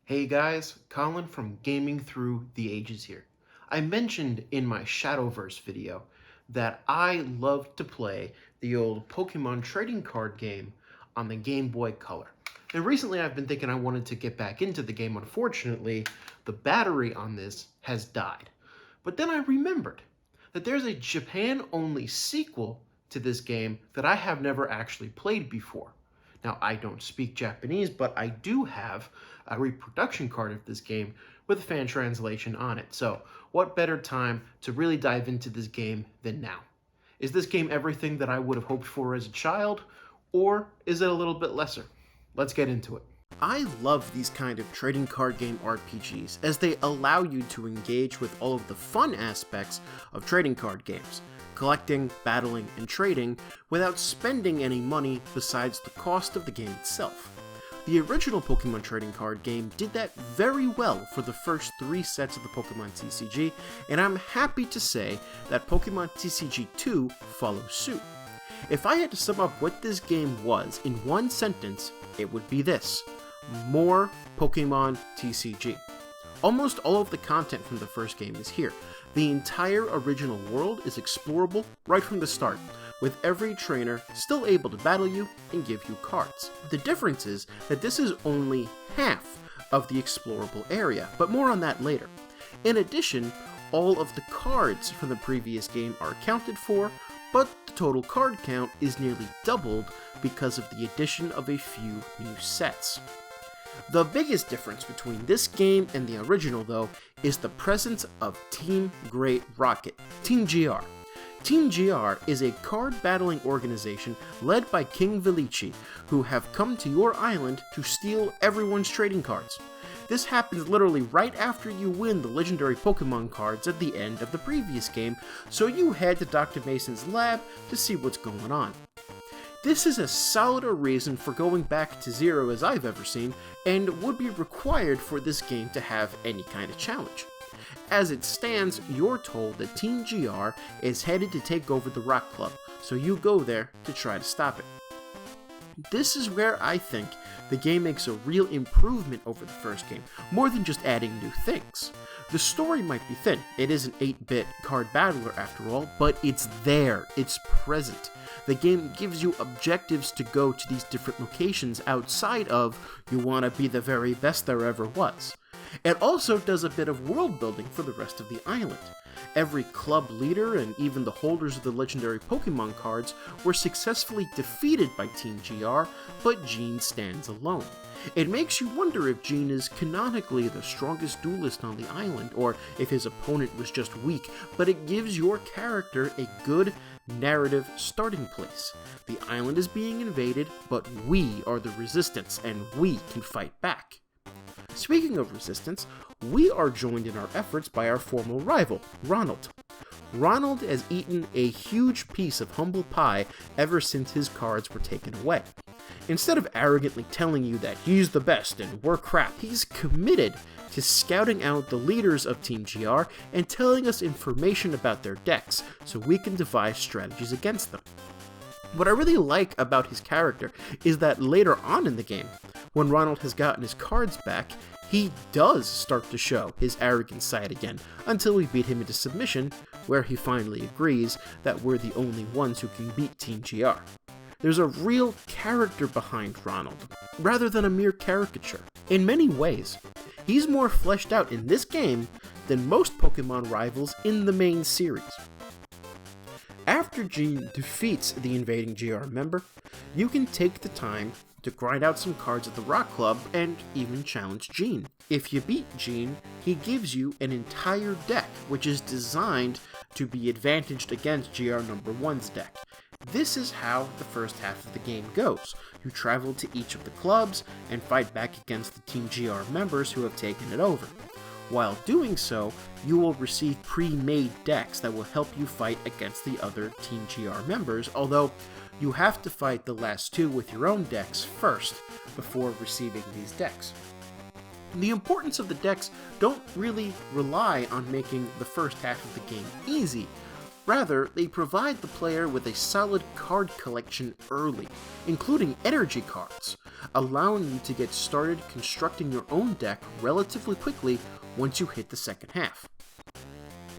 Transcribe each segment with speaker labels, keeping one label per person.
Speaker 1: Hey guys, Colin from Gaming Through the Ages here. I mentioned in my Shadowverse video that I love to play the old Pokemon trading card game on the Game Boy Color. And recently I've been thinking I wanted to get back into the game. Unfortunately, the battery on this has died. But then I remembered that there's a Japan-only sequel to this game that I have never actually played before. Now, I don't speak Japanese, but I do have a reproduction card of this game with a fan translation on it. So, what better time to really dive into this game than now? Is this game everything that I would have hoped for as a child, or is it a little bit lesser? Let's get into it. I love these kind of trading card game RPGs as they allow you to engage with all of the fun aspects of trading card games, collecting, battling, and trading without spending any money besides the cost of the game itself. The original Pokemon trading card game did that very well for the first 3 sets of the Pokemon TCG, and I'm happy to say that Pokemon TCG 2 follows suit. If I had to sum up what this game was in one sentence, it would be this: more Pokemon TCG. Almost all of the content from the first game is here. The entire original world is explorable right from the start, with every trainer still able to battle you and give you cards. The difference is that this is only half of the explorable area, but more on that later. In addition, all of the cards from the previous game are accounted for, but the total card count is nearly doubled because of the addition of a few new sets. The biggest difference between this game and the original, though, is the presence of Team Great Rocket, Team GR. Team GR is a card battling organization led by King Velici, who have come to your island to steal everyone's trading cards. This happens literally right after you win the legendary Pokemon cards at the end of the previous game, so you head to Dr. Mason's lab to see what's going on. This is as solid a reason for going back to zero as I've ever seen, and would be required for this game to have any kind of challenge. As it stands, you're told that Team GR is headed to take over the Rock Club, so you go there to try to stop it. This is where I think the game makes a real improvement over the first game, more than just adding new things. The story might be thin, it is an 8-bit card battler after all, but it's there, it's present. The game gives you objectives to go to these different locations outside of you want to be the very best there ever was. It also does a bit of world building for the rest of the island. Every club leader and even the holders of the legendary Pokemon cards were successfully defeated by Team GR, but Gene stands alone. It makes you wonder if Gene is canonically the strongest duelist on the island, or if his opponent was just weak, but it gives your character a good narrative starting place. The island is being invaded, but we are the resistance, and we can fight back. Speaking of resistance, we are joined in our efforts by our former rival, Ronald. Ronald has eaten a huge piece of humble pie ever since his cards were taken away. Instead of arrogantly telling you that he's the best and we're crap, he's committed to scouting out the leaders of Team GR and telling us information about their decks so we can devise strategies against them. What I really like about his character is that later on in the game, when Ronald has gotten his cards back, he does start to show his arrogant side again, until we beat him into submission, where he finally agrees that we're the only ones who can beat Team GR. There's a real character behind Ronald, rather than a mere caricature. In many ways, he's more fleshed out in this game than most Pokemon rivals in the main series. After Gene defeats the invading GR member, you can take the time to grind out some cards at the Rock Club and even challenge Gene. If you beat Gene, he gives you an entire deck, which is designed to be advantaged against GR number 1's deck. This is how the first half of the game goes. You travel to each of the clubs and fight back against the Team GR members who have taken it over. While doing so, you will receive pre-made decks that will help you fight against the other Team GR members, although you have to fight the last 2 with your own decks first before receiving these decks. The importance of the decks don't really rely on making the first half of the game easy, Rather, they provide the player with a solid card collection early, including energy cards, allowing you to get started constructing your own deck relatively quickly once you hit the second half.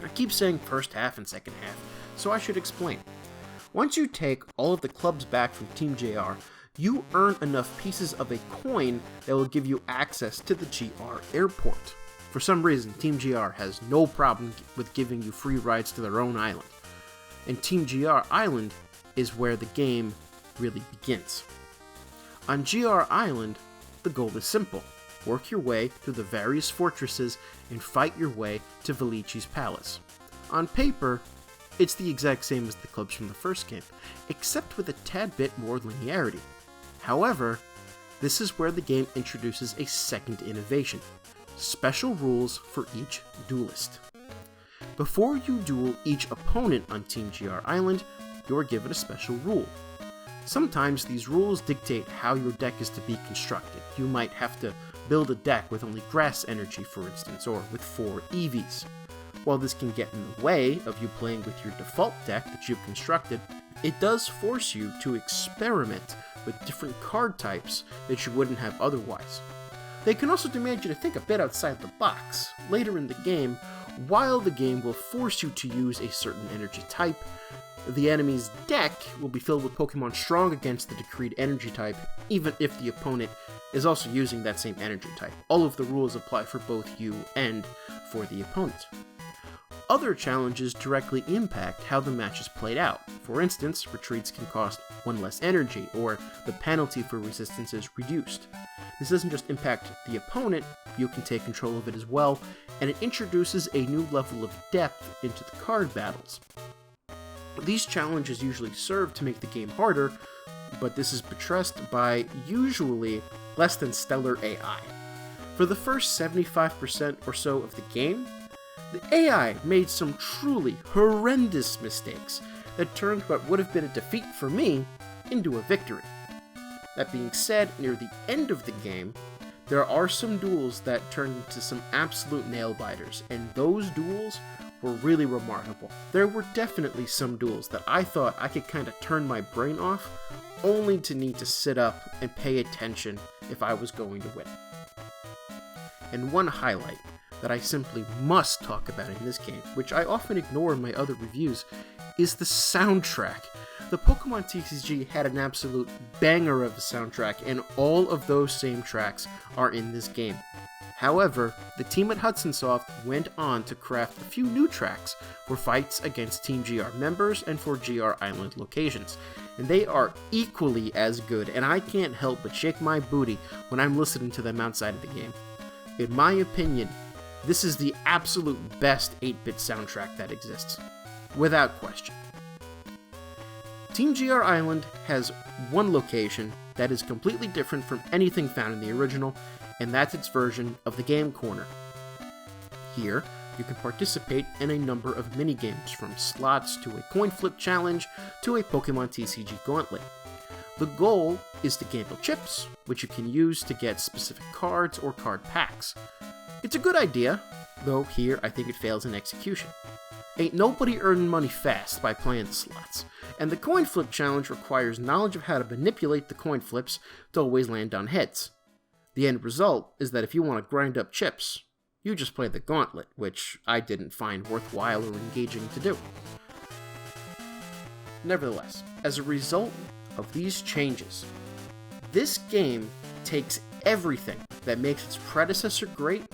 Speaker 1: I keep saying first half and second half, so I should explain. Once you take all of the clubs back from Team JR, you earn enough pieces of a coin that will give you access to the GR airport. For some reason, Team GR has no problem with giving you free rides to their own island. And Team GR Island is where the game really begins. On GR Island, the goal is simple. Work your way through the various fortresses and fight your way to Velici's palace. On paper, it's the exact same as the clubs from the first game, except with a tad bit more linearity. However, this is where the game introduces a second innovation: special rules for each duelist. Before you duel each opponent on Team GR Island, you're given a special rule. Sometimes these rules dictate how your deck is to be constructed. You might have to build a deck with only grass energy, for instance, or with 4 EVs. While this can get in the way of you playing with your default deck that you've constructed, it does force you to experiment with different card types that you wouldn't have otherwise. They can also demand you to think a bit outside the box. Later in the game, while the game will force you to use a certain energy type, the enemy's deck will be filled with Pokemon strong against the decreed energy type, even if the opponent is also using that same energy type. All of the rules apply for both you and for the opponent. Other challenges directly impact how the match is played out. For instance, retreats can cost 1 less energy, or the penalty for resistance is reduced. This doesn't just impact the opponent, you can take control of it as well, and it introduces a new level of depth into the card battles. These challenges usually serve to make the game harder, but this is buttressed by usually less than stellar AI. For the first 75% or so of the game, the AI made some truly horrendous mistakes that turned what would have been a defeat for me into a victory. That being said, near the end of the game, there are some duels that turned into some absolute nail-biters, and those duels were really remarkable. There were definitely some duels that I thought I could kind of turn my brain off, only to need to sit up and pay attention if I was going to win. And one highlight that I simply must talk about in this game, which I often ignore in my other reviews, is the soundtrack. The Pokemon TCG had an absolute banger of a soundtrack, and all of those same tracks are in this game. However, the team at Hudson Soft went on to craft a few new tracks for fights against Team GR members and for GR Island locations, and they are equally as good, and I can't help but shake my booty when I'm listening to them outside of the game. In my opinion, this is the absolute best 8-bit soundtrack that exists, without question. Team GR Island has one location that is completely different from anything found in the original, and that's its version of the Game Corner. Here, you can participate in a number of minigames, from slots to a coin flip challenge to a Pokemon TCG gauntlet. The goal is to gamble chips, which you can use to get specific cards or card packs. It's a good idea, though here I think it fails in execution. Ain't nobody earning money fast by playing the slots, and the coin flip challenge requires knowledge of how to manipulate the coin flips to always land on heads. The end result is that if you want to grind up chips, you just play the gauntlet, which I didn't find worthwhile or engaging to do. Nevertheless, as a result of these changes, this game takes everything that makes its predecessor great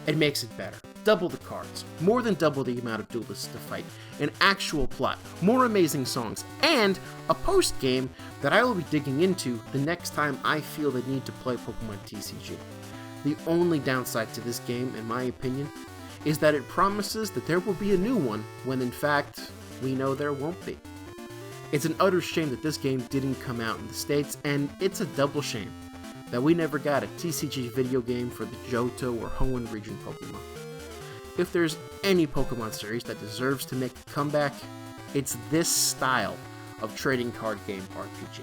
Speaker 1: and makes it better. Double the cards, more than double the amount of duelists to fight, an actual plot, more amazing songs, and a post-game that I will be digging into the next time I feel the need to play Pokemon TCG. The only downside to this game, in my opinion, is that it promises that there will be a new one when in fact we know there won't be. It's an utter shame that this game didn't come out in the States, and it's a double shame that we never got a TCG video game for the Johto or Hoenn region Pokemon. If there's any Pokemon series that deserves to make a comeback, it's this style of trading card game RPG.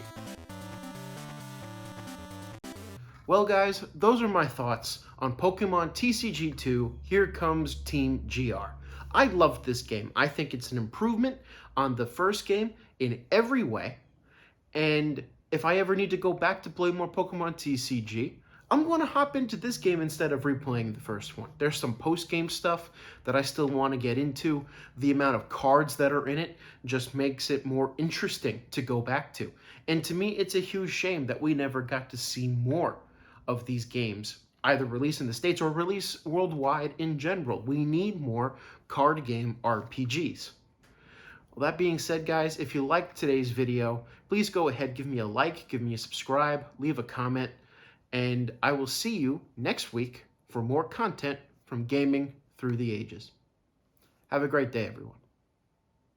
Speaker 1: Well guys, those are my thoughts on Pokemon TCG 2 Here Comes Team GR. I love this game. I think it's an improvement on the first game in every way. And if I ever need to go back to play more Pokemon TCG, I'm going to hop into this game instead of replaying the first one. There's some post-game stuff that I still want to get into. The amount of cards that are in it just makes it more interesting to go back to. And to me, it's a huge shame that we never got to see more of these games, either release in the States or release worldwide in general. We need more card game RPGs. Well, that being said, guys, if you liked today's video, please go ahead, give me a like, give me a subscribe, leave a comment, and I will see you next week for more content from Gaming Through the Ages. Have a great day, everyone.